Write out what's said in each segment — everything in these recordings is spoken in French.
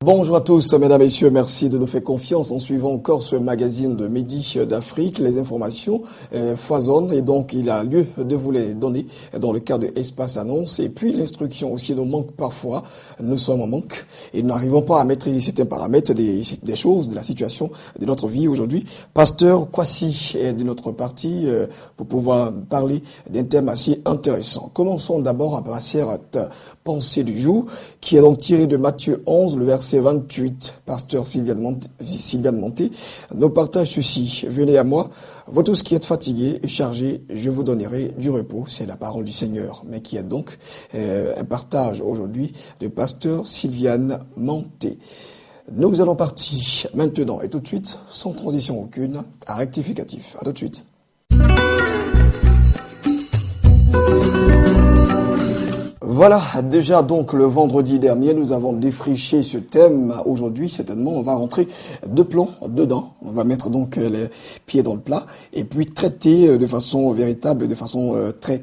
Bonjour à tous, mesdames et messieurs, merci de nous faire confiance en suivant encore ce magazine de Midi d'Afrique. Les informations foisonnent et donc il a lieu de vous les donner dans le cadre de Espace Annonce. Et puis l'instruction aussi nous manque parfois, nous sommes en manque et nous n'arrivons pas à maîtriser certains paramètres des choses, de la situation de notre vie aujourd'hui. Pasteur Kwasi est de notre parti pour pouvoir parler d'un thème assez intéressant. Commençons d'abord par cette pensée du jour qui est donc tirée de Matthieu 11, le verset 28, pasteur Sylviane Monté, nous partage ceci. Venez à moi, vous tous qui êtes fatigués et chargés, je vous donnerai du repos. C'est la parole du Seigneur, mais qui est donc un partage aujourd'hui de pasteur Sylviane Monté. Nous allons partir maintenant et tout de suite, sans transition aucune, à rectificatif. À tout de suite. Voilà, déjà donc le vendredi dernier, nous avons défriché ce thème. Aujourd'hui, certainement, on va rentrer de plomb dedans. On va mettre donc les pieds dans le plat et puis traiter de façon véritable, de façon très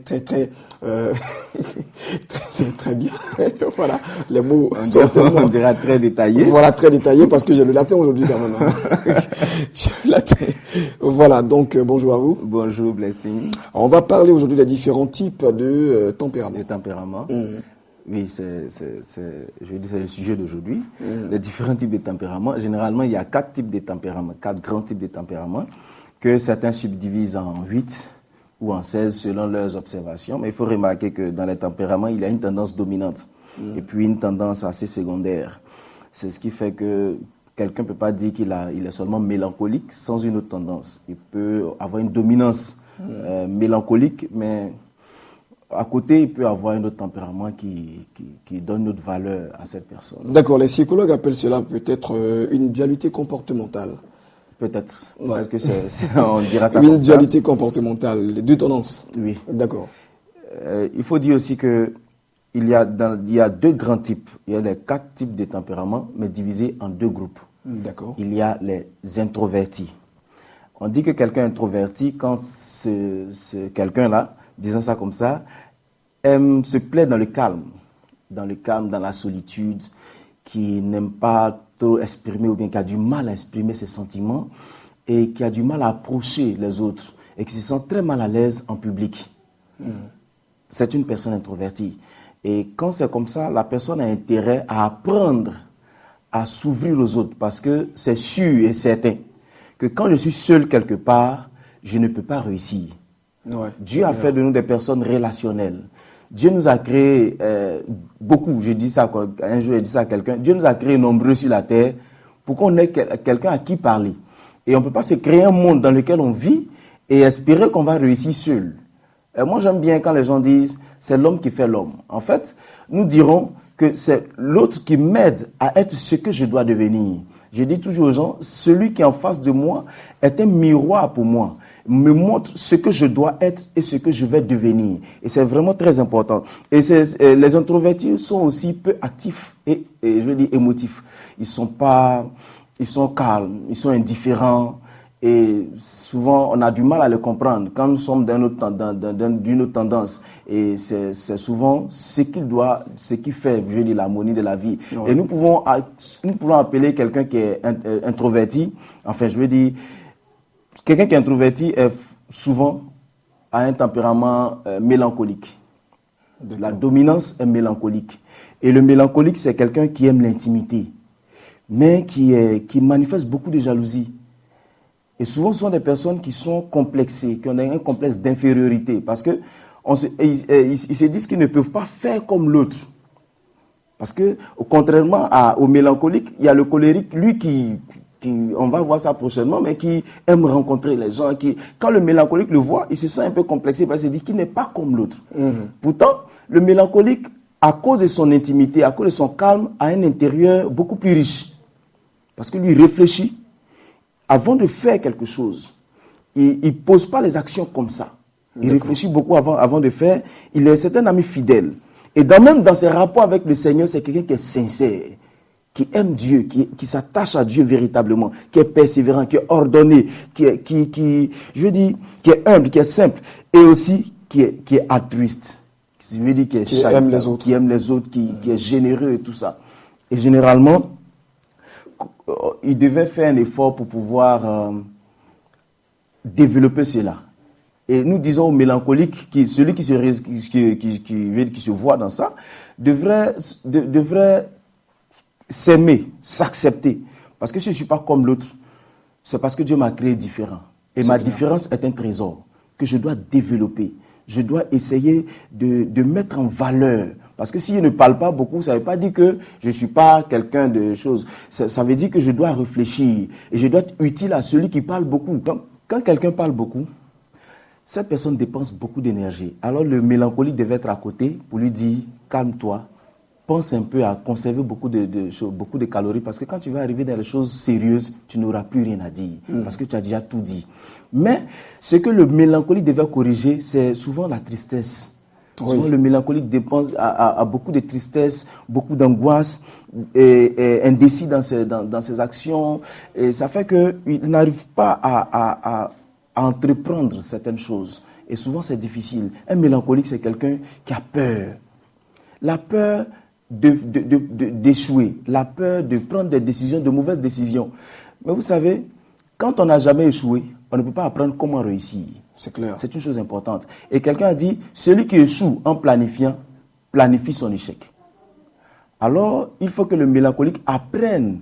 bien. Voilà, les mots sont on dira très détaillés. Voilà, très détaillés parce que j'ai le latin aujourd'hui quand même. J'ai le latin. Voilà, donc bonjour à vous. Bonjour, Blessing. On va parler aujourd'hui des différents types de tempéraments. Les tempéraments. Oui, c'est le sujet d'aujourd'hui. Les différents types de tempéraments. Généralement, il y a 4 types de tempéraments, 4 grands types de tempéraments que certains subdivisent en 8 ou en 16 selon leurs observations. Mais il faut remarquer que dans les tempéraments, il y a une tendance dominante et puis une tendance assez secondaire. C'est ce qui fait que quelqu'un ne peut pas dire qu'il est seulement mélancolique sans une autre tendance. Il peut avoir une dominance mélancolique, mais à côté, il peut avoir un autre tempérament qui donne une autre valeur à cette personne. D'accord, les psychologues appellent cela peut-être une dualité comportementale. Peut-être. Ouais. Que on dira ça une dualité comportementale, les deux tendances. Oui. D'accord. Il faut dire aussi que il y a 2 grands types. Il y a les 4 types de tempéraments, mais divisés en 2 groupes. D'accord. Il y a les introvertis. On dit que quelqu'un est introverti quand quelqu'un-là, disons ça comme ça, se plaît dans le calme, dans la solitude, qui n'aime pas trop exprimer ou bien qui a du mal à exprimer ses sentiments et qui a du mal à approcher les autres et qui se sent très mal à l'aise en public. C'est une personne introvertie. Et quand c'est comme ça, la personne a intérêt à apprendre à s'ouvrir aux autres parce que c'est sûr et certain que quand je suis seul quelque part, je ne peux pas réussir. Ouais, Dieu a fait de nous des personnes relationnelles. Dieu nous a créé beaucoup. J'ai dit ça un jour, j'ai dit ça à quelqu'un. Dieu nous a créé nombreux sur la terre pour qu'on ait quelqu'un à qui parler. Et on ne peut pas se créer un monde dans lequel on vit et espérer qu'on va réussir seul. Et moi, j'aime bien quand les gens disent c'est l'homme qui fait l'homme. En fait, nous dirons que c'est l'autre qui m'aide à être ce que je dois devenir. Je dis toujours aux gens, celui qui est en face de moi est un miroir pour moi. Me montre ce que je dois être et ce que je vais devenir. Et c'est vraiment très important. Et les introvertis sont aussi peu actifs et je veux dire émotifs. Ils sont calmes, ils sont indifférents et souvent on a du mal à les comprendre quand nous sommes d'une autre tendance. Et c'est souvent ce qui fait, je veux dire, l'harmonie de la vie. Ouais. Et nous pouvons appeler quelqu'un qui est introverti, enfin je veux dire, quelqu'un qui est introverti est souvent a un tempérament mélancolique. La dominance est mélancolique. Et le mélancolique, c'est quelqu'un qui aime l'intimité, mais qui manifeste beaucoup de jalousie. Et souvent, ce sont des personnes qui sont complexées, qui ont un complexe d'infériorité, parce que ils se disent qu'ils ne peuvent pas faire comme l'autre. Parce que, contrairement au mélancolique, il y a le colérique, lui on va voir ça prochainement, mais qui aime rencontrer les gens. Quand le mélancolique le voit, il se sent un peu complexé parce qu'il se dit qu'il n'est pas comme l'autre. Pourtant, le mélancolique, à cause de son intimité, à cause de son calme, a un intérieur beaucoup plus riche. Parce que lui réfléchit avant de faire quelque chose. Il ne pose pas les actions comme ça. Il réfléchit beaucoup avant de faire. C'est un ami fidèle. Et même dans ses rapports avec le Seigneur, c'est quelqu'un qui est sincère. qui aime Dieu, qui s'attache à Dieu véritablement, qui est persévérant, qui est ordonné, qui est humble, qui est simple, et aussi qui est altruiste. Je veux dire qui aime les autres. Qui aime les autres, qui est généreux et tout ça. Et généralement, il devait faire un effort pour pouvoir développer cela. Et nous disons aux mélancoliques, celui qui se voit dans ça, devrait s'aimer, s'accepter. Parce que si je ne suis pas comme l'autre, c'est parce que Dieu m'a créé différent. Et ma différence est un trésor que je dois développer. Je dois essayer de mettre en valeur. Parce que si je ne parle pas beaucoup, ça ne veut pas dire que je ne suis pas quelqu'un de choses. Ça veut dire que je dois réfléchir. Et je dois être utile à celui qui parle beaucoup. Quand quelqu'un parle beaucoup, cette personne dépense beaucoup d'énergie. Alors le mélancolique devait être à côté pour lui dire, calme-toi. Pense un peu à conserver beaucoup de calories parce que quand tu vas arriver dans les choses sérieuses, tu n'auras plus rien à dire parce que tu as déjà tout dit. Mais ce que le mélancolique devait corriger, c'est souvent la tristesse. Oui. Souvent, le mélancolique a beaucoup de tristesse, beaucoup d'angoisse, et indécis dans ses actions. Et ça fait qu'il n'arrive pas à entreprendre certaines choses. Et souvent, c'est difficile. Un mélancolique, c'est quelqu'un qui a peur. La peur d'échouer, la peur de prendre des décisions, de mauvaises décisions. Mais vous savez, quand on n'a jamais échoué, on ne peut pas apprendre comment réussir. C'est clair. C'est une chose importante. Et quelqu'un a dit, celui qui échoue en planifiant, planifie son échec. Alors, il faut que le mélancolique apprenne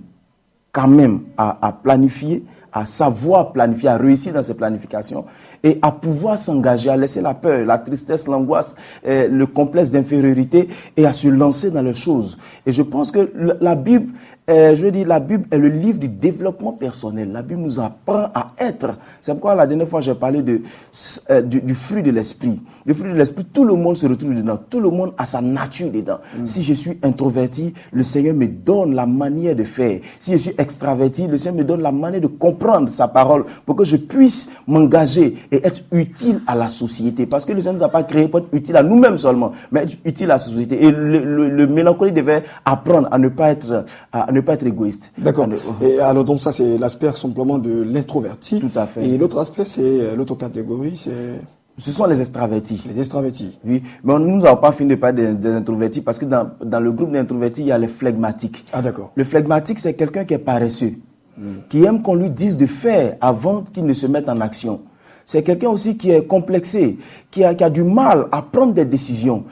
quand même à planifier, à savoir planifier, à réussir dans ses planifications et à pouvoir s'engager, à laisser la peur, la tristesse, l'angoisse, le complexe d'infériorité et à se lancer dans les choses. Et je pense que la Bible, la Bible est le livre du développement personnel. La Bible nous apprend à être. C'est pourquoi la dernière fois j'ai parlé du fruit de l'esprit. Le fruit de l'esprit, tout le monde se retrouve dedans. Tout le monde a sa nature dedans. Si je suis introverti, le Seigneur me donne la manière de faire. Si je suis extraverti, le Seigneur me donne la manière de comprendre sa parole pour que je puisse m'engager et être utile à la société. Parce que le Seigneur ne nous a pas créé pour être utile à nous-mêmes seulement, mais être utile à la société. Et le mélancolique devait apprendre à ne pas être égoïste. D'accord. Et alors donc ça c'est l'aspect simplement de l'introverti. Tout à fait. Et l'autre aspect c'est l'autre catégorie, ce sont les extravertis. Les extravertis. Oui, mais nous n'avons pas fini de parler des introvertis parce que dans le groupe d'introvertis, il y a les flegmatiques. Ah d'accord. Le flegmatique, c'est quelqu'un qui est paresseux, qui aime qu'on lui dise de faire avant qu'il ne se mette en action. C'est quelqu'un aussi qui est complexé, qui a du mal à prendre des décisions.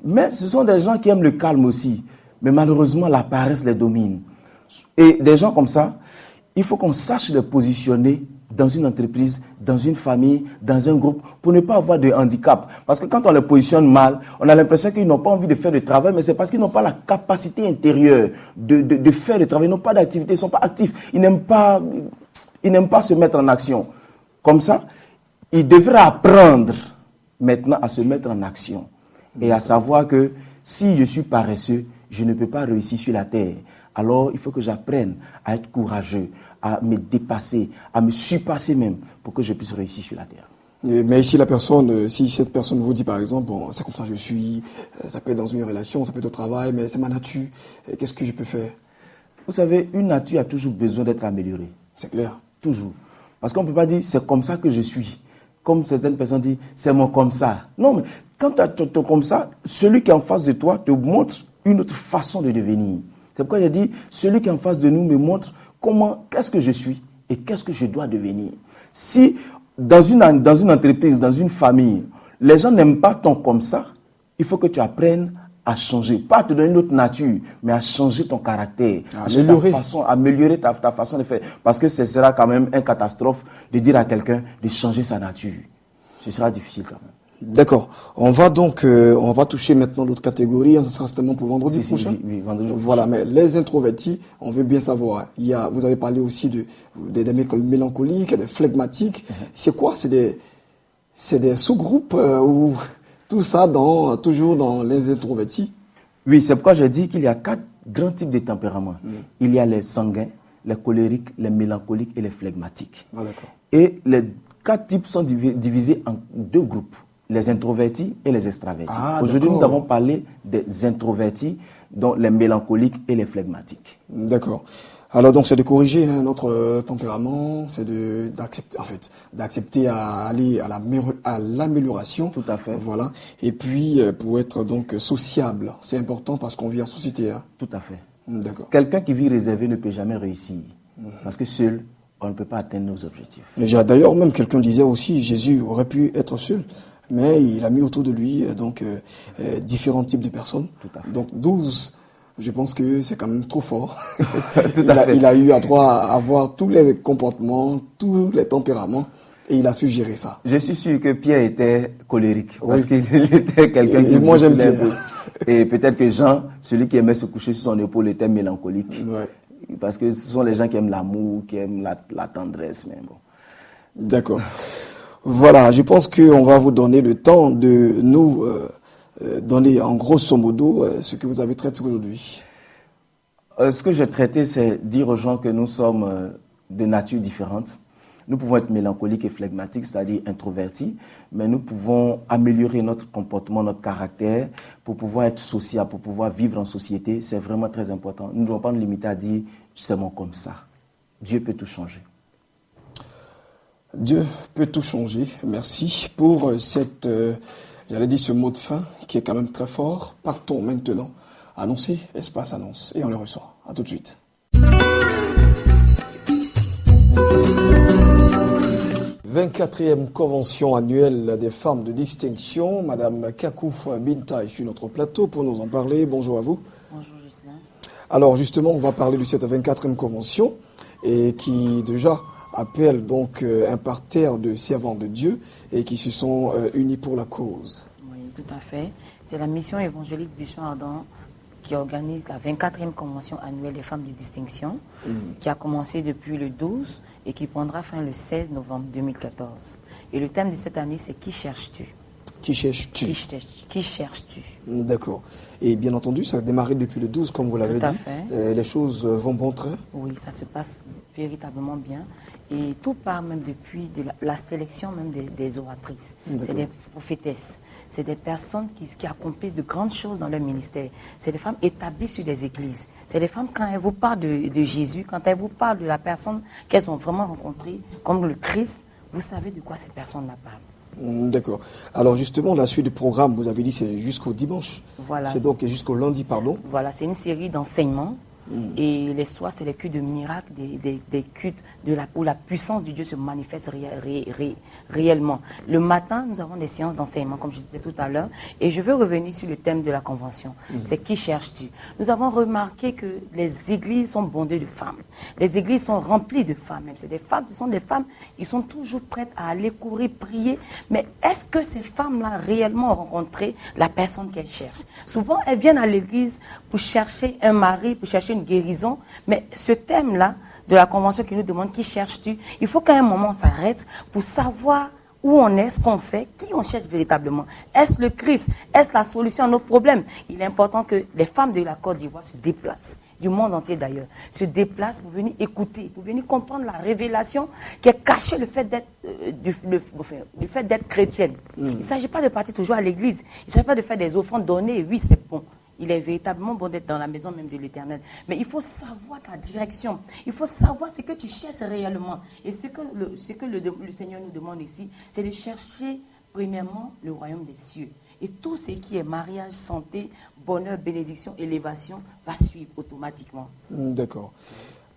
Mais ce sont des gens qui aiment le calme aussi. Mais malheureusement, la paresse les domine. Et des gens comme ça, il faut qu'on sache les positionner dans une entreprise, dans une famille, dans un groupe, pour ne pas avoir de handicap. Parce que quand on les positionne mal, on a l'impression qu'ils n'ont pas envie de faire le travail, mais c'est parce qu'ils n'ont pas la capacité intérieure de faire le travail. Ils n'ont pas d'activité, ils ne sont pas actifs. Ils n'aiment pas se mettre en action. Comme ça, ils devraient apprendre maintenant à se mettre en action. Et à savoir que si je suis paresseux, je ne peux pas réussir sur la terre. Alors, il faut que j'apprenne à être courageux, à me dépasser, à me surpasser même, pour que je puisse réussir sur la terre. Mais si cette personne vous dit par exemple, bon, c'est comme ça que je suis, ça peut être dans une relation, ça peut être au travail, mais c'est ma nature, qu'est-ce que je peux faire? Vous savez, une nature a toujours besoin d'être améliorée. C'est clair. Toujours. Parce qu'on ne peut pas dire, c'est comme ça que je suis. Comme certaines personnes disent, c'est mon comme ça. Non, mais quand tu es comme ça, celui qui est en face de toi te montre une autre façon de devenir. C'est pourquoi j'ai dit, celui qui est en face de nous me montre qu'est-ce que je suis et qu'est-ce que je dois devenir. Si dans une entreprise, dans une famille, les gens n'aiment pas ton comme ça, il faut que tu apprennes à changer. Pas à te donner une autre nature, mais à changer ton caractère, améliorer ta façon de faire. Parce que ce sera quand même une catastrophe de dire à quelqu'un de changer sa nature. Ce sera difficile quand même. D'accord. On va toucher maintenant l'autre catégorie. Ce sera certainement pour vendredi prochain. Oui, vendredi prochain. Voilà, mais les introvertis, on veut bien savoir. Vous avez parlé aussi des mélancoliques, des flegmatiques. C'est quoi? C'est des sous-groupes ou tout ça toujours dans les introvertis? Oui, c'est pourquoi j'ai dit qu'il y a 4 grands types de tempéraments. Il y a les sanguins, les colériques, les mélancoliques et les flegmatiques. Ah, d'accord. Et les 4 types sont divisés en 2 groupes. Les introvertis et les extravertis. Aujourd'hui, nous avons parlé des introvertis. dont les mélancoliques et les flegmatiques. D'accord. Alors donc c'est de corriger notre tempérament, c'est d'accepter à aller à l'amélioration. Tout à fait. Voilà. Et puis pour être donc sociable, c'est important parce qu'on vit en société. Tout à fait. D'accord. Quelqu'un qui vit réservé ne peut jamais réussir parce que seul on ne peut pas atteindre nos objectifs. D'ailleurs même quelqu'un disait aussi Jésus aurait pu être seul. Mais il a mis autour de lui différents types de personnes. Tout à fait. Donc 12, je pense que c'est quand même trop fort. Il a eu à droit à avoir tous les comportements, tous les tempéraments, et il a su gérer ça. Je suis sûr que Pierre était colérique, Oui. parce qu'il était quelqu'un qui... moi j'aime Pierre. Et peut-être que Jean, celui qui aimait se coucher sur son épaule, était mélancolique. Ouais. Parce que ce sont les gens qui aiment l'amour, qui aiment la tendresse. Mais bon. D'accord. Voilà, je pense qu'on va vous donner le temps de nous donner en grosso modo ce que vous avez traité aujourd'hui. Ce que j'ai traité, c'est dire aux gens que nous sommes de nature différente. Nous pouvons être mélancoliques et flegmatiques, c'est-à-dire introvertis, mais nous pouvons améliorer notre comportement, notre caractère, pour pouvoir être sociable, pour pouvoir vivre en société. C'est vraiment très important. Nous ne devons pas nous limiter à dire « c'est moi comme ça ». Dieu peut tout changer. Dieu peut tout changer. Merci pour ce mot de fin qui est quand même très fort. Partons maintenant annoncer, Espace Annonce, et on le reçoit. À tout de suite. 24e convention annuelle des femmes de distinction. Madame Kakou Binta est sur notre plateau pour nous en parler. Bonjour à vous. Bonjour Justin. Alors justement, on va parler de cette 24e convention et qui déjà appelle donc un parterre de servants de Dieu et qui se sont unis pour la cause. Oui, tout à fait. C'est la mission évangélique Buisson Ardent qui organise la 24e convention annuelle des femmes de distinction qui a commencé depuis le 12 et qui prendra fin le 16 novembre 2014. Et le thème de cette année, c'est « Qui cherches-tu » Qui cherches-tu? Qui cherches-tu? D'accord. Et bien entendu, ça a démarré depuis le 12, comme vous l'avez dit. Les choses vont bon train? Oui, ça se passe véritablement bien. Et tout part même depuis la sélection même des oratrices. C'est des prophétesses. C'est des personnes qui accomplissent de grandes choses dans leur ministère. C'est des femmes établies sur des églises. C'est des femmes, quand elles vous parlent de Jésus, quand elles vous parlent de la personne qu'elles ont vraiment rencontrée, comme le Christ, vous savez de quoi ces personnes-là parlent. D'accord. Alors justement, la suite du programme, vous avez dit, c'est jusqu'au dimanche. Voilà. C'est donc jusqu'au lundi, pardon. Voilà, c'est une série d'enseignements. Et les soirs, c'est les cultes de miracles, des cultes où la puissance de Dieu se manifeste réellement. Le matin, nous avons des séances d'enseignement, comme je disais tout à l'heure. Et je veux revenir sur le thème de la convention. C'est qui cherches-tu? Nous avons remarqué que les églises sont bondées de femmes. Les églises sont remplies de femmes. Même. C'est des femmes, ce sont des femmes qui sont toujours prêtes à aller courir, prier. Mais est-ce que ces femmes-là réellement ont rencontré la personne qu'elles cherchent? Souvent, elles viennent à l'église pour chercher un mari, pour chercher une guérison, mais ce thème-là de la convention qui nous demande qui cherches-tu, il faut qu'à un moment on s'arrête pour savoir où on est, ce qu'on fait, qui on cherche véritablement. Est-ce le Christ? Est-ce la solution à nos problèmes? Il est important que les femmes de la Côte d'Ivoire se déplacent, du monde entier d'ailleurs, se déplacent pour venir écouter, pour venir comprendre la révélation qui est cachée le fait d'être du fait d'être chrétienne. Il ne s'agit pas de partir toujours à l'église, il ne s'agit pas de faire des offrandes données, oui c'est bon. Il est véritablement bon d'être dans la maison même de l'Éternel. Mais il faut savoir ta direction. Il faut savoir ce que tu cherches réellement. Et ce que le Seigneur nous demande ici, c'est de chercher premièrement le royaume des cieux. Et tout ce qui est mariage, santé, bonheur, bénédiction, élévation va suivre automatiquement. D'accord.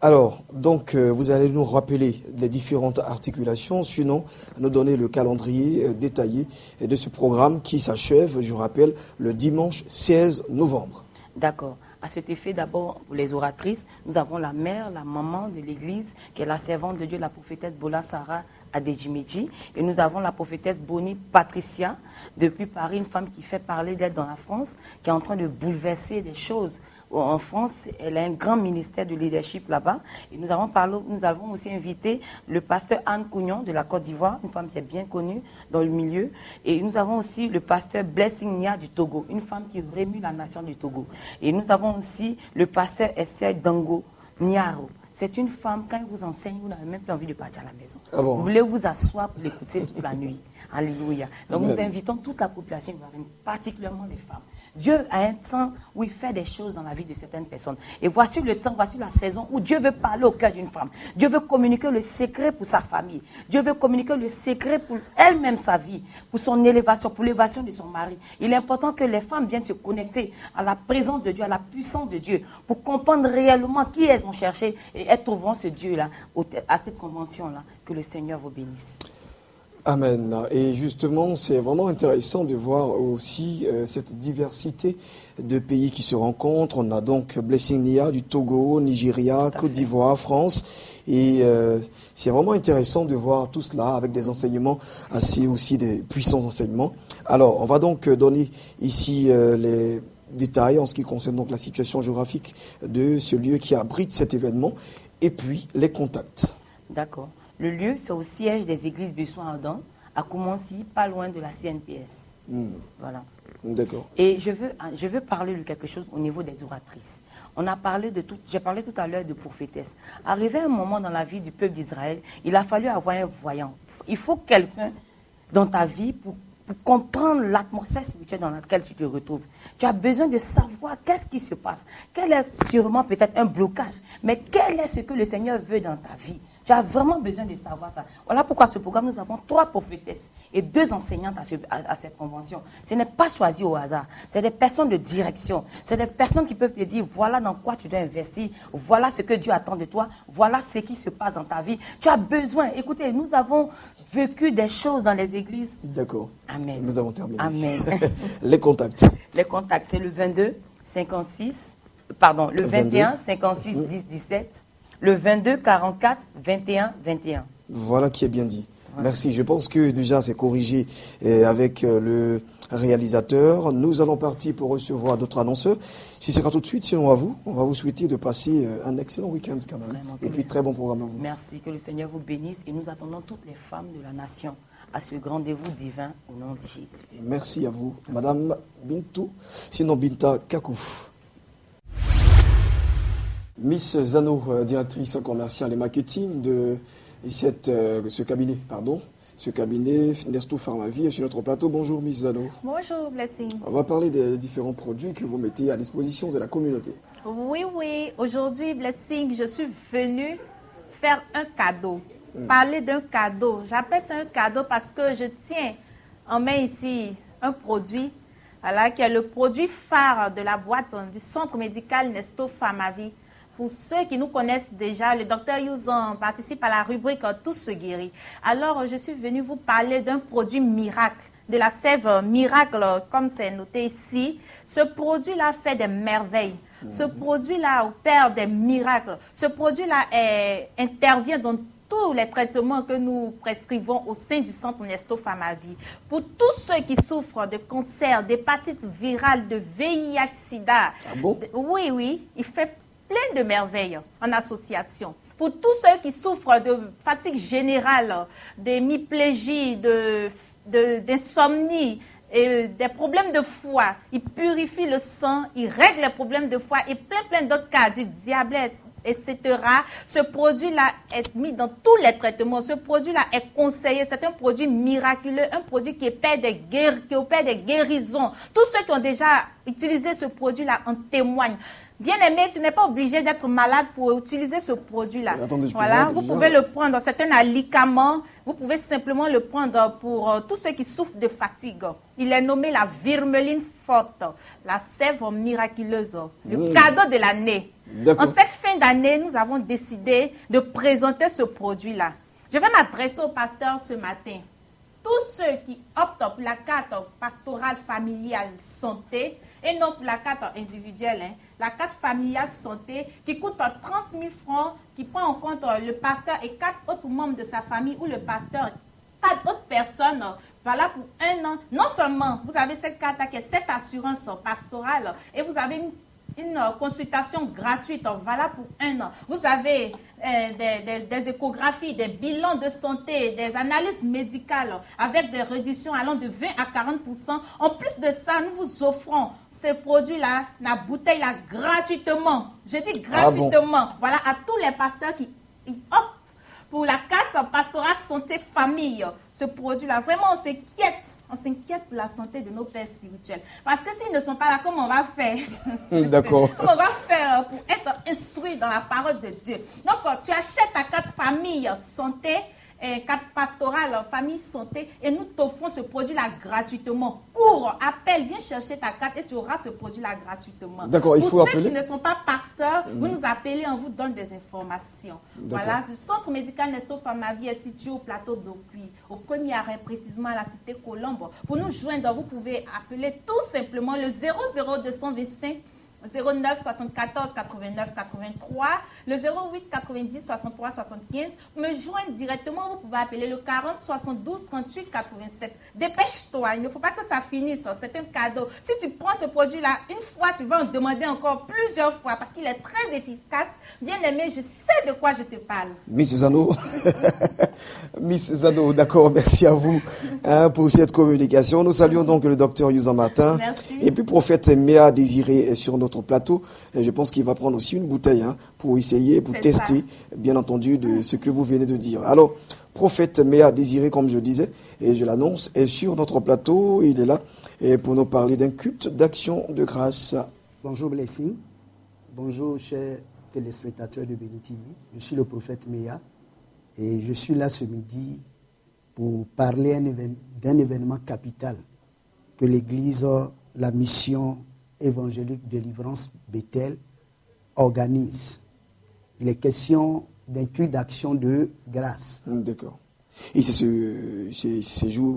Alors, donc, vous allez nous rappeler les différentes articulations, sinon nous donner le calendrier détaillé de ce programme qui s'achève, je rappelle, le dimanche 16 novembre. D'accord. À cet effet, d'abord, pour les oratrices, nous avons la mère, la maman de l'Église, qui est la servante de Dieu, la prophétesse Bola Sarah Adejimedji. Et nous avons la prophétesse Boni Patricia, depuis Paris, une femme qui fait parler d'elle dans la France, qui est en train de bouleverser des choses. En France, elle a un grand ministère de leadership là-bas. Et nous avons aussi invité le pasteur Anne Cougnon de la Côte d'Ivoire, une femme qui est bien connue dans le milieu. Et nous avons aussi le pasteur Blessing Nia du Togo, une femme qui remue la nation du Togo. Et nous avons aussi le pasteur Esther Dango Niaro. C'est une femme, quand elle vous enseigne, vous n'avez même plus envie de partir à la maison. Ah bon? Vous voulez vous asseoir pour l'écouter toute la nuit. Alléluia. Donc Amen. nous invitons toute la population ivoirienne, particulièrement les femmes. Dieu a un temps où il fait des choses dans la vie de certaines personnes. Et voici le temps, voici la saison où Dieu veut parler au cœur d'une femme. Dieu veut communiquer le secret pour sa famille. Dieu veut communiquer le secret pour elle-même, sa vie, pour son élévation, pour l'élévation de son mari. Il est important que les femmes viennent se connecter à la présence de Dieu, à la puissance de Dieu, pour comprendre réellement qui elles ont cherché et elles trouveront ce Dieu-là à cette convention-là. Que le Seigneur vous bénisse. Amen. Et justement, c'est vraiment intéressant de voir aussi cette diversité de pays qui se rencontrent. On a donc Blessing Nia du Togo, Nigeria, Côte d'Ivoire, France. Et c'est vraiment intéressant de voir tout cela avec des enseignements, assez aussi des puissants enseignements. Alors, on va donc donner ici les détails en ce qui concerne donc la situation géographique de ce lieu qui abrite cet événement et puis les contacts. D'accord. Le lieu, c'est au siège des églises Bessoin-Ardent, à Koumansi, pas loin de la CNPS. Voilà. D'accord. Et je veux parler de quelque chose au niveau des oratrices. J'ai parlé tout à l'heure de prophétesse. Arrivé un moment dans la vie du peuple d'Israël, il a fallu avoir un voyant. Il faut quelqu'un dans ta vie pour comprendre l'atmosphère spirituelle dans laquelle tu te retrouves. Tu as besoin de savoir qu'est-ce qui se passe. Quel est sûrement peut-être un blocage, mais quel est ce que le Seigneur veut dans ta vie. Tu as vraiment besoin de savoir ça. Voilà pourquoi ce programme, nous avons 3 prophétesses et 2 enseignantes à cette convention. Ce n'est pas choisi au hasard. C'est des personnes de direction. C'est des personnes qui peuvent te dire, voilà dans quoi tu dois investir. Voilà ce que Dieu attend de toi. Voilà ce qui se passe dans ta vie. Tu as besoin. Écoutez, nous avons vécu des choses dans les églises. D'accord. Amen. Nous avons terminé. Amen. Les contacts. Les contacts, c'est le 22 56, pardon, le 21 56 10 17. Le 22 44 21 21. Voilà qui est bien dit. Voilà. Merci. Je pense que déjà c'est corrigé avec le réalisateur. Nous allons partir pour recevoir d'autres annonceurs. Si ce sera tout de suite, sinon à vous, on va vous souhaiter de passer un excellent week-end quand même. Vraiment, Et puis très bon programme à vous. Merci, que le Seigneur vous bénisse et nous attendons toutes les femmes de la nation à ce rendez-vous divin au nom de Jésus. Merci à vous, Madame Bintou, sinon Binta Kakou. Miss Zano, directrice commerciale et marketing de ce cabinet Nesto Pharmavie est sur notre plateau. Bonjour Miss Zano. Bonjour Blessing. On va parler des différents produits que vous mettez à disposition de la communauté. Oui. Aujourd'hui, Blessing, je suis venue faire un cadeau. Parler d'un cadeau. J'appelle ça un cadeau parce que je tiens en main ici un produit, voilà, qui est le produit phare de la boîte du centre médical Nesto Pharmavie. Pour ceux qui nous connaissent déjà, le docteur Youzan participe à la rubrique « Tout se guérit ». Alors, je suis venue vous parler d'un produit miracle, de la sève miracle, comme c'est noté ici. Ce produit-là fait des merveilles. Ce produit-là opère des miracles. Ce produit-là intervient dans tous les traitements que nous prescrivons au sein du centre Nesto Pharmavie. Pour tous ceux qui souffrent de cancer, d'hépatite virale, de VIH-Sida. Ah bon? Oui, il fait plein de merveilles en association. Pour tous ceux qui souffrent de fatigue générale, d'hémiplégie, d'insomnie, et des problèmes de foie, il purifie le sang, il règle les problèmes de foie et plein d'autres cas, du diabète, etc. Ce produit-là est mis dans tous les traitements. Ce produit-là est conseillé. C'est un produit miraculeux, un produit qui opère des guérisons. Tous ceux qui ont déjà utilisé ce produit-là en témoignent. Bien-aimé, tu n'es pas obligé d'être malade pour utiliser ce produit-là. Voilà, vous pouvez le prendre. C'est un alicament. Vous pouvez simplement le prendre pour tous ceux qui souffrent de fatigue. Il est nommé la virmeline forte, la sève miraculeuse, le cadeau de l'année. En cette fin d'année, nous avons décidé de présenter ce produit-là. Je vais m'adresser au pasteur ce matin. Tous ceux qui optent pour la carte pastorale familiale santé et non pour la carte individuelle, la carte familiale santé qui coûte 30 000 francs, qui prend en compte le pasteur et 4 autres membres de sa famille ou le pasteur, 4 autres personnes, voilà pour 1 an. Non seulement vous avez cette carte qui est cette assurance pastorale et vous avez une consultation gratuite, voilà pour 1 an. Vous avez des échographies, des bilans de santé, des analyses médicales avec des réductions allant de 20 à 40%. En plus de ça, nous vous offrons ces produits-là, la bouteille-là, gratuitement. Je dis gratuitement. Ah bon? Voilà, à tous les pasteurs qui optent pour la carte pastorale santé famille. ce produit-là. Vraiment, on s'inquiète pour la santé de nos pères spirituels. Parce que s'ils ne sont pas là, comment on va faire? D'accord. Comment on va faire pour être instruit dans la parole de Dieu? Donc, tu achètes ta carte famille santé, carte pastorale, famille santé, et nous t'offrons ce produit-là gratuitement. Cours, appelle, viens chercher ta carte et tu auras ce produit-là gratuitement. D'accord, il faut Pour appeler. ceux qui ne sont pas pasteurs, vous nous appelez, on vous donne des informations. Voilà, le centre médical Nesto Famavie est situé au plateau d'Opuy, au premier arrêt précisément à la cité Colombe. Pour nous joindre, vous pouvez appeler tout simplement le 00225 09 74 89 83, le 08 90 63 75. Me joindre directement, vous pouvez appeler le 40 72 38 87. Dépêche-toi, il ne faut pas que ça finisse, c'est un cadeau. Si tu prends ce produit-là, une fois, tu vas en demander encore plusieurs fois parce qu'il est très efficace. Bien aimé, je sais de quoi je te parle. Miss Zano, Miss Zano, d'accord, merci à vous pour cette communication. Nous saluons donc le docteur Yusan Martin. Merci. Et puis prophète Méa Désiré est sur notre plateau. Et je pense qu'il va prendre aussi une bouteille pour essayer, pour tester, bien entendu, de ce que vous venez de dire. Alors, prophète Méa Désiré, comme je disais, et je l'annonce, est sur notre plateau. Il est là pour nous parler d'un culte d'action de grâce. Bonjour Blessing. Bonjour chers téléspectateurs de Béni TV. Je suis le prophète Méa et je suis là ce midi pour parler d'un événement capital que l'Église, la mission évangélique Délivrance Bethel organise. Il est question d'un culte d'action de grâce. D'accord. Et c'est ce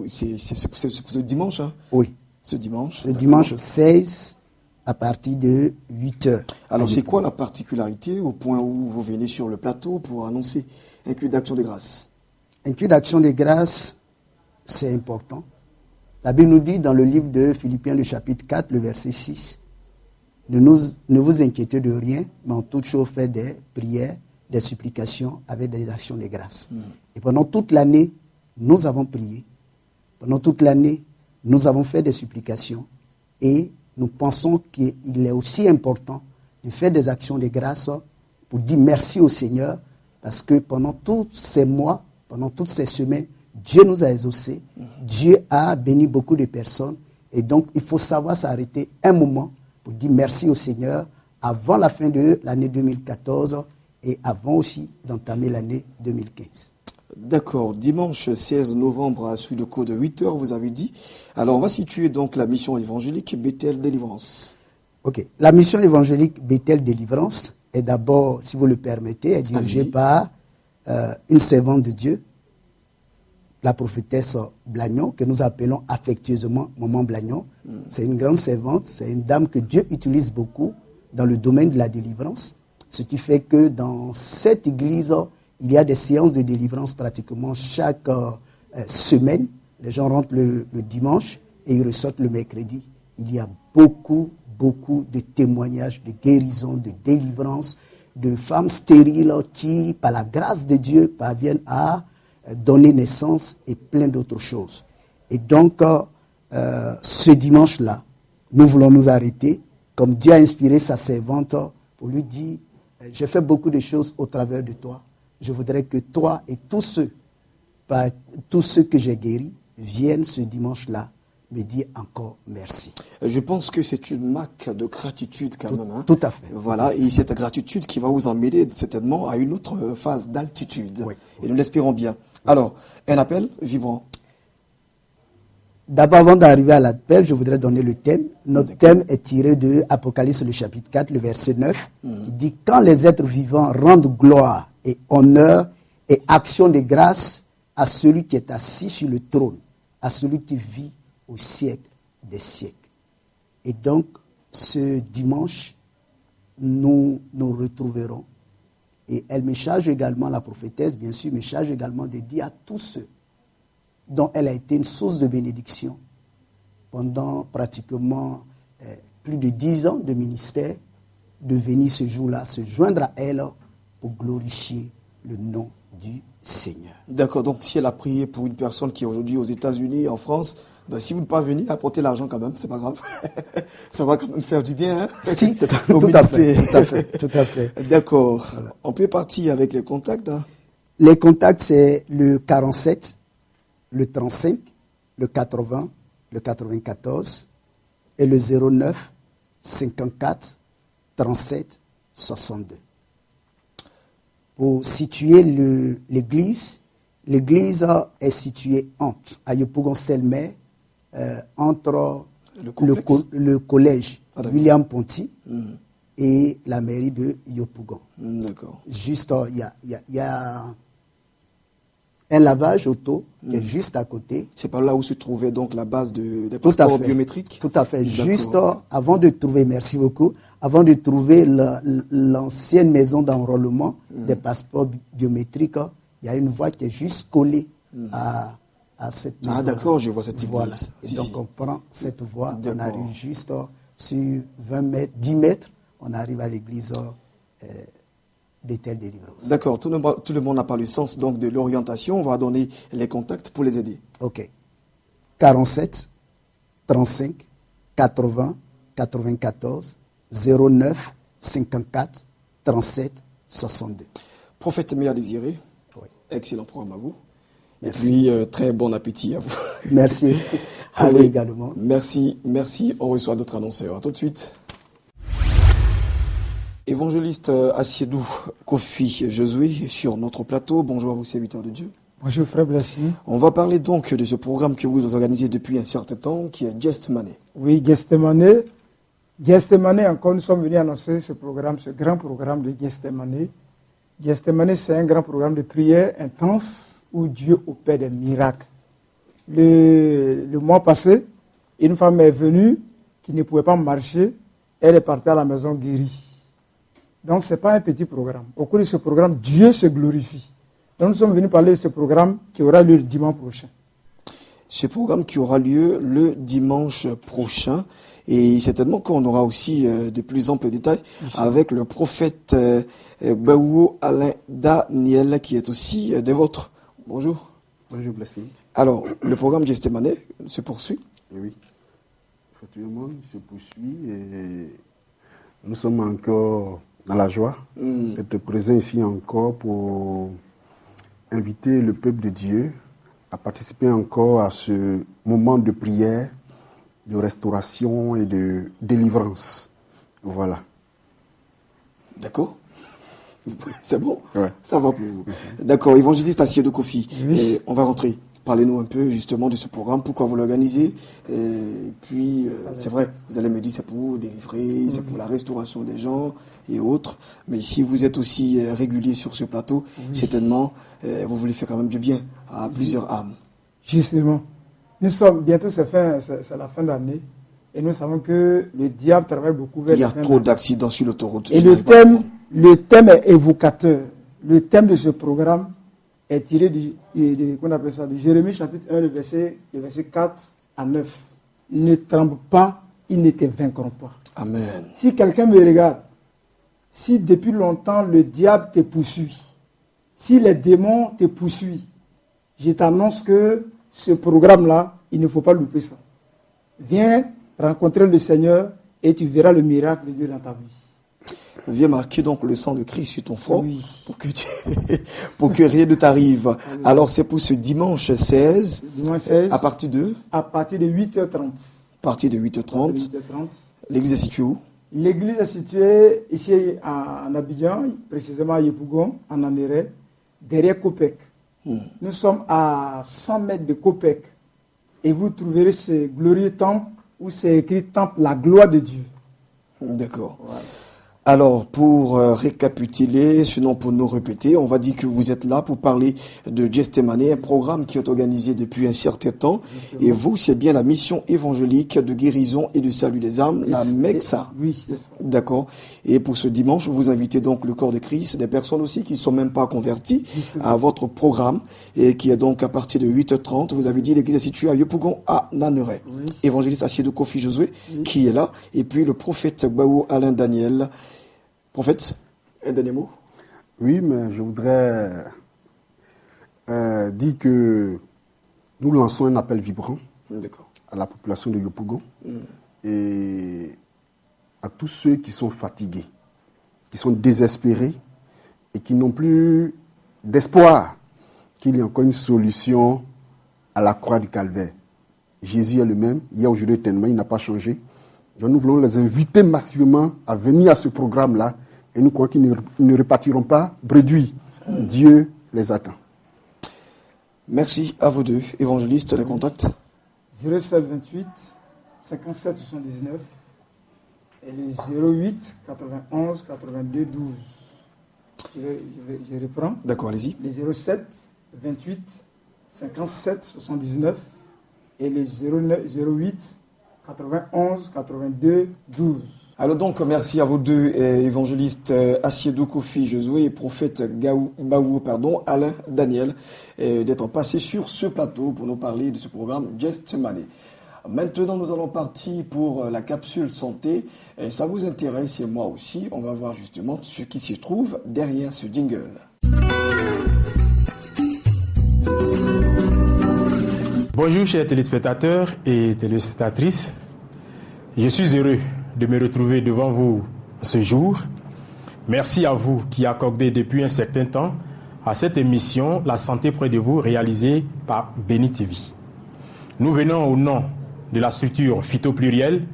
dimanche, hein? Oui. Ce dimanche. Ce dimanche 16 à partir de 8 heures. Alors, c'est quoi la particularité au point où vous venez sur le plateau pour annoncer un culte d'action de grâce? Un culte d'action de grâce, c'est important. La Bible nous dit dans le livre de Philippiens, le chapitre 4, le verset 6, ne vous inquiétez de rien, mais en toute chose faites des prières, des supplications avec des actions de grâce. Et pendant toute l'année, nous avons prié. Pendant toute l'année, nous avons fait des supplications et nous pensons qu'il est aussi important de faire des actions de grâce pour dire merci au Seigneur parce que pendant tous ces mois, pendant toutes ces semaines, Dieu nous a exaucés, Dieu a béni beaucoup de personnes et donc il faut savoir s'arrêter un moment pour dire merci au Seigneur avant la fin de l'année 2014 et avant aussi d'entamer l'année 2015. D'accord. Dimanche 16 novembre à Suidoko de 8 heures, vous avez dit. Alors, on va situer donc la mission évangélique Bethel Délivrance. Ok. La mission évangélique Bethel Délivrance est d'abord, si vous le permettez, est dirigée par une servante de Dieu, la prophétesse Blagnon, que nous appelons affectueusement Maman Blagnon. C'est une grande servante, c'est une dame que Dieu utilise beaucoup dans le domaine de la délivrance. Ce qui fait que dans cette église, il y a des séances de délivrance pratiquement chaque semaine. Les gens rentrent le dimanche et ils ressortent le mercredi. Il y a beaucoup de témoignages de guérison, de délivrance, de femmes stériles qui, par la grâce de Dieu, parviennent à donner naissance et plein d'autres choses. Et donc, ce dimanche-là, nous voulons nous arrêter, comme Dieu a inspiré sa servante pour lui dire, j'ai fait beaucoup de choses au travers de toi. Je voudrais que toi et tous ceux que j'ai guéris viennent ce dimanche-là me dire encore merci. Je pense que c'est une marque de gratitude quand même. Hein. Tout à fait. Voilà, et cette gratitude qui va vous emmener certainement à une autre phase d'altitude. Oui. Et nous l'espérons bien. Alors, un appel vibrant. D'abord, avant d'arriver à l'appel, je voudrais donner le thème. Notre thème est tiré de Apocalypse, le chapitre 4, le verset 9, qui dit « Quand les êtres vivants rendent gloire et honneur et action de grâce à celui qui est assis sur le trône, à celui qui vit au siècle des siècles. » Et donc, ce dimanche, nous nous retrouverons. Et elle me charge également, la prophétesse, bien sûr, me charge également de dire à tous ceux dont elle a été une source de bénédiction pendant pratiquement plus de 10 ans de ministère, de venir ce jour-là, se joindre à elle pour glorifier le nom du Seigneur. D'accord, donc si elle a prié pour une personne qui est aujourd'hui aux États-Unis, en France, ben, si vous ne pouvez pas venir, apporter l'argent quand même, c'est pas grave. Ça va quand même faire du bien. Hein. Si, tout à fait. D'accord. Voilà. On peut partir avec les contacts. Hein. Les contacts, c'est le 47 le 35, le 80, le 94 et le 09 54 37 62. Pour situer l'église, l'église est située à Yopougon-Selmer, entre le collège William Ponty et la mairie de Yopougon. D'accord. Juste, il y a un lavage auto qui est juste à côté. C'est par là où se trouvait donc la base des passeports biométriques? Tout à fait. Juste avant de trouver, merci beaucoup, avant de trouver l'ancienne maison d'enrôlement des passeports biométriques, il y a une voie qui est juste collée à cette maison. Ah d'accord, je vois cette église. Voilà. Et donc on prend cette voie, on arrive juste sur 20 mètres, 10 mètres, on arrive à l'église Bethel Délivrance. D'accord, tout le monde n'a pas le sens donc de l'orientation. On va donner les contacts pour les aider. Ok. 47 35 80 94 09 54 37 62. Prophète Meya Désiré, oui. Excellent programme à vous. Merci. Et puis très bon appétit à vous. Merci. À vous également. Merci. On reçoit d'autres annonceurs. À tout de suite. Évangéliste Assiedou Kofi Josué sur notre plateau. Bonjour à vous, serviteurs de Dieu. Bonjour frère Blessy. On va parler donc de ce programme que vous organisez depuis un certain temps, qui est Gethsemane. Oui, Gethsemane. Gethsemane, encore nous sommes venus annoncer ce programme, ce grand programme de Gethsemane. Gethsemane, c'est un grand programme de prière intense où Dieu opère des miracles. Le mois passé, une femme est venue qui ne pouvait pas marcher. Elle est partie à la maison guérie. Donc, ce n'est pas un petit programme. Au cours de ce programme, Dieu se glorifie. Donc, nous sommes venus parler de ce programme qui aura lieu le dimanche prochain. Ce programme qui aura lieu le dimanche prochain. Et certainement qu'on aura aussi de plus amples détails avec le prophète Baouo Alain Daniel, qui est aussi des vôtres. Bonjour. Bonjour, Blessing. Alors, le programme Gethsemane se poursuit. Et oui, effectivement, il se poursuit et nous sommes encore dans la joie d'être présents ici encore pour inviter le peuple de Dieu à participer encore à ce moment de prière, de restauration et de délivrance. Voilà. D'accord. C'est bon? Ouais. Ça va pour vous. D'accord. Évangéliste Assiedou Kofi. Oui. Et on va rentrer. Parlez-nous un peu justement de ce programme, pourquoi vous l'organisez. Et puis, c'est vrai, vous allez me dire c'est pour délivrer, c'est pour la restauration des gens et autres. Mais si vous êtes aussi régulier sur ce plateau, certainement, vous voulez faire quand même du bien à plusieurs âmes. Justement. Nous sommes, bientôt c'est la fin d'année. Et nous savons que le diable travaille beaucoup vers Il y a la fin trop d'année. d'accidents sur l'autoroute. Et le thème est évocateur. Le thème de ce programme est tiré qu'on appelle ça, de Jérémie chapitre 1, le verset 4 à 9. Ne tremble pas, ils ne te vaincront pas. Amen. Si quelqu'un me regarde, si depuis longtemps le diable te poursuit, si les démons te poursuivent, je t'annonce que ce programme-là, il ne faut pas louper ça. Viens rencontrer le Seigneur et tu verras le miracle de Dieu dans ta vie. Viens marquer donc le sang de Christ sur ton front Oui. pour que rien ne t'arrive. Alors c'est pour ce dimanche 16, Dimanche 16, à partir de 8h30. partir de 8h30. L'église est située où? L'église est située ici en Abidjan, précisément à Yopougon, en Anéré, derrière Copec. Nous sommes à 100 mètres de Copec. Et vous trouverez ce glorieux temple où c'est écrit Temple, la gloire de Dieu. D'accord. Voilà. Alors, pour récapituler, sinon pour nous répéter, on va dire que vous êtes là pour parler de Gethsemane, un programme qui est organisé depuis un certain temps. Et vous, c'est bien la mission évangélique de guérison et de salut des âmes, la MEXA. Oui, c'est ça. D'accord. Et pour ce dimanche, vous invitez donc le corps de Christ, des personnes aussi qui ne sont même pas converties à votre programme, et qui est donc à partir de 8h30. Vous avez dit l'église est située à Yopougon, à Naneret. Oui. Évangéliste Assiedou Kofi Josué, qui est là. Et puis le prophète Baouo Alain Daniel. Prophète, un dernier mot? Oui, mais je voudrais dire que nous lançons un appel vibrant à la population de Yopougon et à tous ceux qui sont fatigués, qui sont désespérés et qui n'ont plus d'espoir qu'il y ait encore une solution à la croix du Calvaire. Jésus est le même, hier, aujourd'hui, éternellement, il n'a pas changé. Donc nous voulons les inviter massivement à venir à ce programme-là et nous croyons qu'ils ne repartiront pas bredouilles. Dieu les attend. Merci à vous deux, évangélistes, les contacts. 07 28 57 79 et les 08 91 82 12. Je reprends. D'accord, allez-y. Les 07 28 57 79 et les 08 91 82 12. Alors donc, merci à vous deux, évangélistes Assiedou Kofi Josué et prophète Baou, Alain Daniel, d'être passés sur ce plateau pour nous parler de ce programme Gethsemane. Maintenant, nous allons partir pour la capsule santé. Ça vous intéresse et moi aussi. On va voir justement ce qui se trouve derrière ce jingle. Bonjour chers téléspectateurs et téléspectatrices. Je suis heureux de me retrouver devant vous ce jour. Merci à vous qui accordez depuis un certain temps à cette émission La santé près de vous, réalisée par Béni TV. Nous venons au nom de la structure Phytopluriel,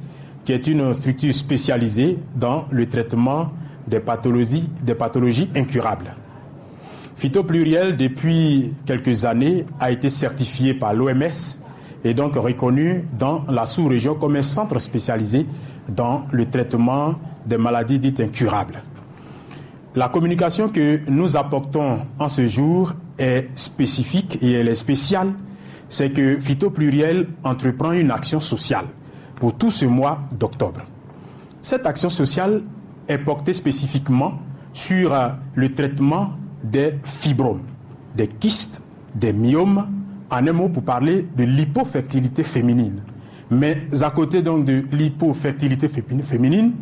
qui est une structure spécialisée dans le traitement des pathologies incurables. Phytopluriel, depuis quelques années, a été certifié par l'OMS et donc reconnu dans la sous-région comme un centre spécialisé dans le traitement des maladies dites incurables. La communication que nous apportons en ce jour est spécifique et elle est spéciale. C'est que Phytopluriel entreprend une action sociale pour tout ce mois d'octobre. Cette action sociale est portée spécifiquement sur le traitement des fibromes, des kystes, des myomes, en un mot pour parler de l'hypofertilité féminine. Mais à côté donc de l'hypofertilité féminine,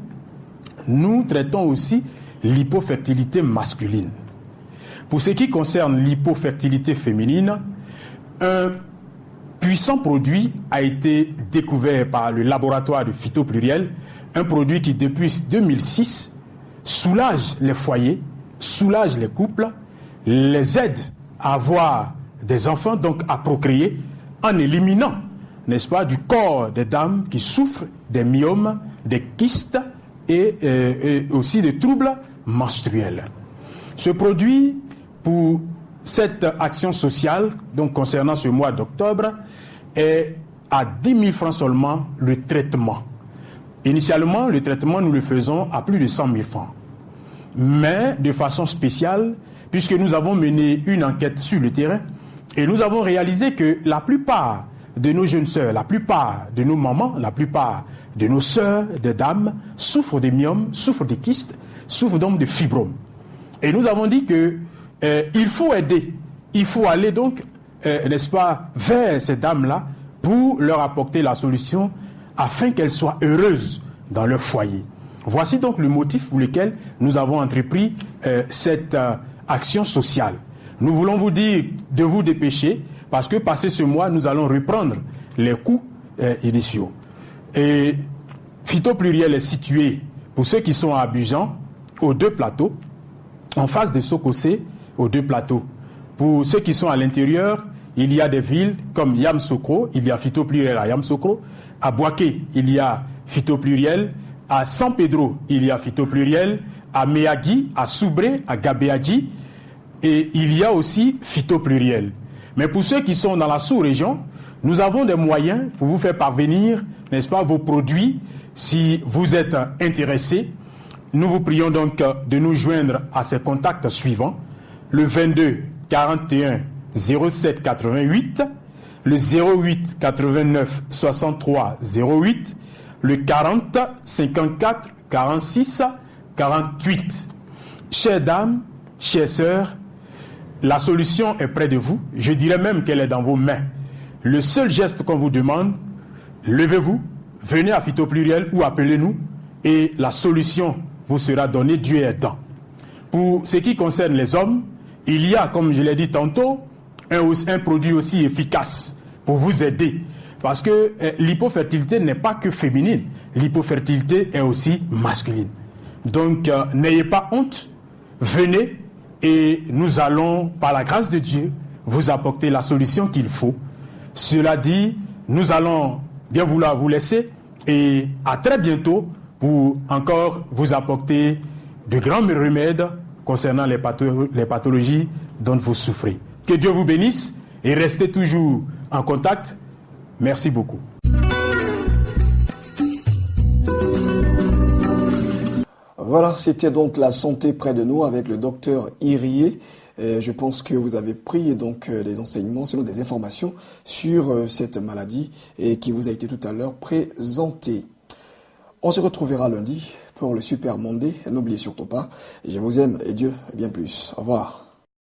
nous traitons aussi l'hypofertilité masculine. Pour ce qui concerne l'hypofertilité féminine, un puissant produit a été découvert par le laboratoire de Phytopluriel, un produit qui depuis 2006 soulage les foyers, soulage les couples, les aide à avoir des enfants, donc à procréer, en éliminant, n'est-ce pas, du corps des dames qui souffrent des myomes, des kystes et aussi des troubles menstruels. Ce produit, pour cette action sociale, donc concernant ce mois d'octobre, est à 10 000 francs seulement le traitement. Initialement, le traitement, nous le faisons à plus de 100 000 francs. Mais de façon spéciale, puisque nous avons mené une enquête sur le terrain, et nous avons réalisé que la plupart de nos jeunes sœurs, la plupart de nos mamans, la plupart de nos sœurs, des dames, souffrent des myomes, souffrent des kystes, souffrent donc de fibromes. Et nous avons dit que il faut aider, il faut aller donc, n'est-ce pas, vers ces dames-là pour leur apporter la solution afin qu'elles soient heureuses dans leur foyer. Voici donc le motif pour lequel nous avons entrepris cette action sociale. Nous voulons vous dire de vous dépêcher parce que passé ce mois, nous allons reprendre les coûts initiaux. Et Phytopluriel est situé, pour ceux qui sont à Abidjan, aux 2 plateaux, en face de Sokosé, aux 2 plateaux. Pour ceux qui sont à l'intérieur, il y a des villes comme Yamoussoukro, il y a Phytopluriel à Yamoussoukro. À Boaké, il y a Phytopluriel. À San Pedro, il y a Phytopluriel. À Meagui, à Soubré, à Gabéadji. Et il y a aussi Phytopluriel. Mais pour ceux qui sont dans la sous-région, nous avons des moyens pour vous faire parvenir, n'est-ce pas, vos produits. Si vous êtes intéressés, nous vous prions donc de nous joindre à ces contacts suivants. Le 22 41 07 88, le 08 89 63 08, le 40 54 46 48. Chères dames, chères sœurs, la solution est près de vous. Je dirais même qu'elle est dans vos mains. Le seul geste qu'on vous demande, levez-vous, venez à Phytopluriel ou appelez-nous et la solution vous sera donnée. Dieu est aidant. Pour ce qui concerne les hommes, il y a, comme je l'ai dit tantôt, un produit aussi efficace pour vous aider. Parce que l'hypofertilité n'est pas que féminine, l'hypofertilité est aussi masculine. Donc, n'ayez pas honte, venez et nous allons, par la grâce de Dieu, vous apporter la solution qu'il faut. Cela dit, nous allons bien vouloir vous laisser et à très bientôt pour encore vous apporter de grands remèdes concernant les pathologies dont vous souffrez. Que Dieu vous bénisse et restez toujours en contact. Merci beaucoup. Voilà, c'était donc la santé près de nous avec le docteur Irié. Je pense que vous avez pris donc des enseignements, sinon des informations sur cette maladie et qui vous a été tout à l'heure présentée. On se retrouvera lundi pour le Super Monday. N'oubliez surtout pas, je vous aime et Dieu bien plus. Au revoir.